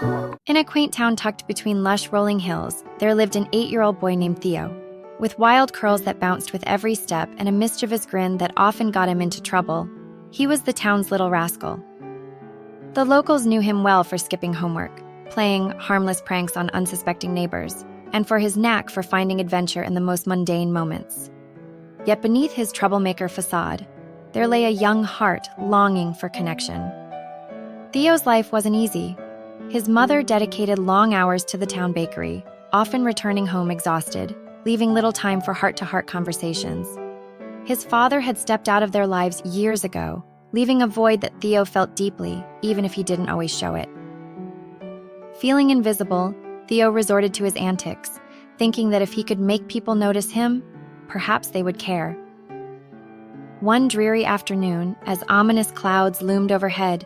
In a quaint town tucked between lush rolling hills, there lived an 8-year-old boy named Theo. With wild curls that bounced with every step and a mischievous grin that often got him into trouble, he was the town's little rascal. The locals knew him well for skipping homework, playing harmless pranks on unsuspecting neighbors, and for his knack for finding adventure in the most mundane moments. Yet beneath his troublemaker facade, there lay a young heart longing for connection. Theo's life wasn't easy. His mother dedicated long hours to the town bakery, often returning home exhausted, leaving little time for heart-to-heart conversations. His father had stepped out of their lives years ago, leaving a void that Theo felt deeply, even if he didn't always show it. Feeling invisible, Theo resorted to his antics, thinking that if he could make people notice him, perhaps they would care. One dreary afternoon, as ominous clouds loomed overhead,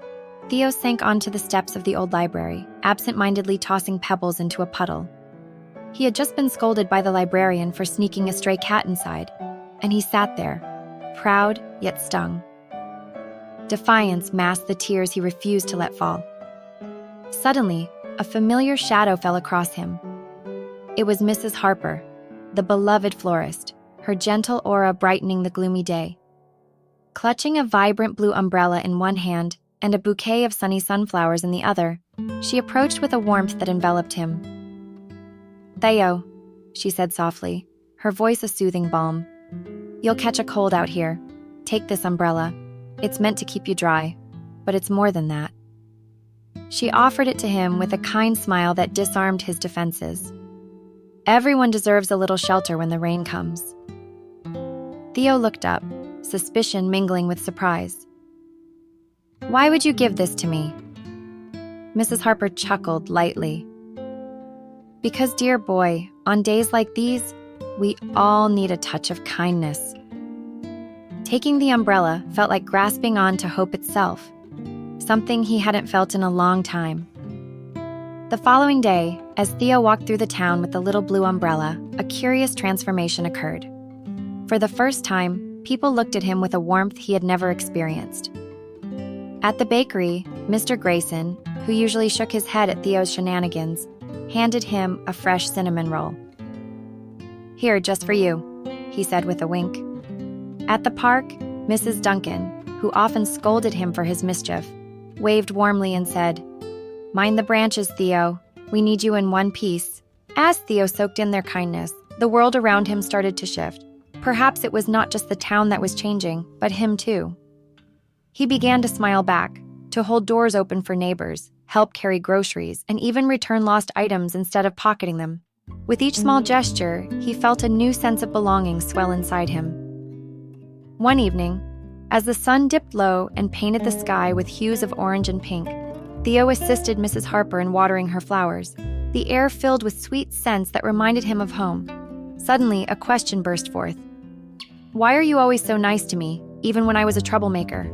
Theo sank onto the steps of the old library, absent-mindedly tossing pebbles into a puddle. He had just been scolded by the librarian for sneaking a stray cat inside, and he sat there, proud yet stung. Defiance masked the tears he refused to let fall. Suddenly, a familiar shadow fell across him. It was Mrs. Harper, the beloved florist, her gentle aura brightening the gloomy day. Clutching a vibrant blue umbrella in one hand and a bouquet of sunny sunflowers in the other, she approached with a warmth that enveloped him. "Theo," she said softly, her voice a soothing balm. "You'll catch a cold out here. Take this umbrella. It's meant to keep you dry, but it's more than that." She offered it to him with a kind smile that disarmed his defenses. Everyone deserves a little shelter when the rain comes. Theo looked up, suspicion mingling with surprise. "Why would you give this to me?" Mrs. Harper chuckled lightly. "Because, dear boy, on days like these, we all need a touch of kindness." Taking the umbrella felt like grasping on to hope itself, something he hadn't felt in a long time. The following day, as Theo walked through the town with the little blue umbrella, a curious transformation occurred. For the first time, people looked at him with a warmth he had never experienced. At the bakery, Mr. Grayson, who usually shook his head at Theo's shenanigans, handed him a fresh cinnamon roll. "Here, just for you," he said with a wink. At the park, Mrs. Duncan, who often scolded him for his mischief, waved warmly and said, "Mind the branches, Theo. We need you in one piece." As Theo soaked in their kindness, the world around him started to shift. Perhaps it was not just the town that was changing, but him too. He began to smile back, to hold doors open for neighbors, help carry groceries, and even return lost items instead of pocketing them. With each small gesture, he felt a new sense of belonging swell inside him. One evening, as the sun dipped low and painted the sky with hues of orange and pink, Theo assisted Mrs. Harper in watering her flowers, the air filled with sweet scents that reminded him of home. Suddenly, a question burst forth. "Why are you always so nice to me, even when I was a troublemaker?"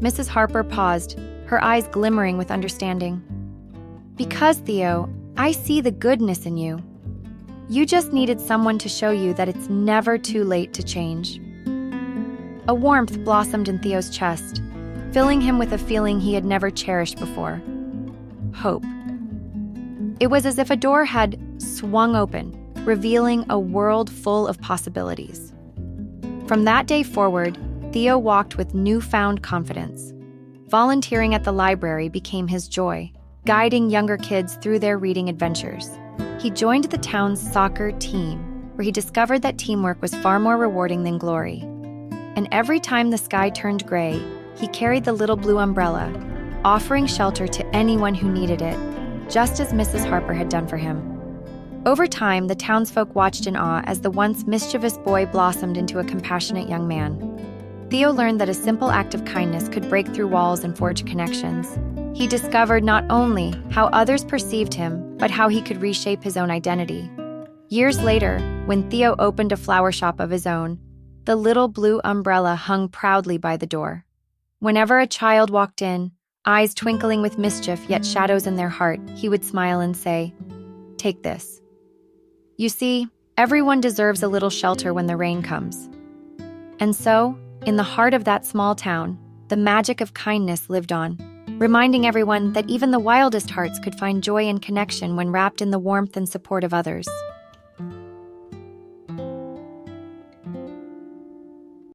Mrs. Harper paused, her eyes glimmering with understanding. "Because, Theo, I see the goodness in you. You just needed someone to show you that it's never too late to change." A warmth blossomed in Theo's chest, filling him with a feeling he had never cherished before. Hope. It was as if a door had swung open, revealing a world full of possibilities. From that day forward, Theo walked with newfound confidence. Volunteering at the library became his joy, guiding younger kids through their reading adventures. He joined the town's soccer team, where he discovered that teamwork was far more rewarding than glory. And every time the sky turned gray, he carried the little blue umbrella, offering shelter to anyone who needed it, just as Mrs. Harper had done for him. Over time, the townsfolk watched in awe as the once mischievous boy blossomed into a compassionate young man. Theo learned that a simple act of kindness could break through walls and forge connections. He discovered not only how others perceived him, but how he could reshape his own identity. Years later, when Theo opened a flower shop of his own, the little blue umbrella hung proudly by the door. Whenever a child walked in, eyes twinkling with mischief yet shadows in their heart, he would smile and say, "Take this." You see, everyone deserves a little shelter when the rain comes. And so, in the heart of that small town, the magic of kindness lived on. reminding everyone that even the wildest hearts could find joy and connection when wrapped in the warmth and support of others.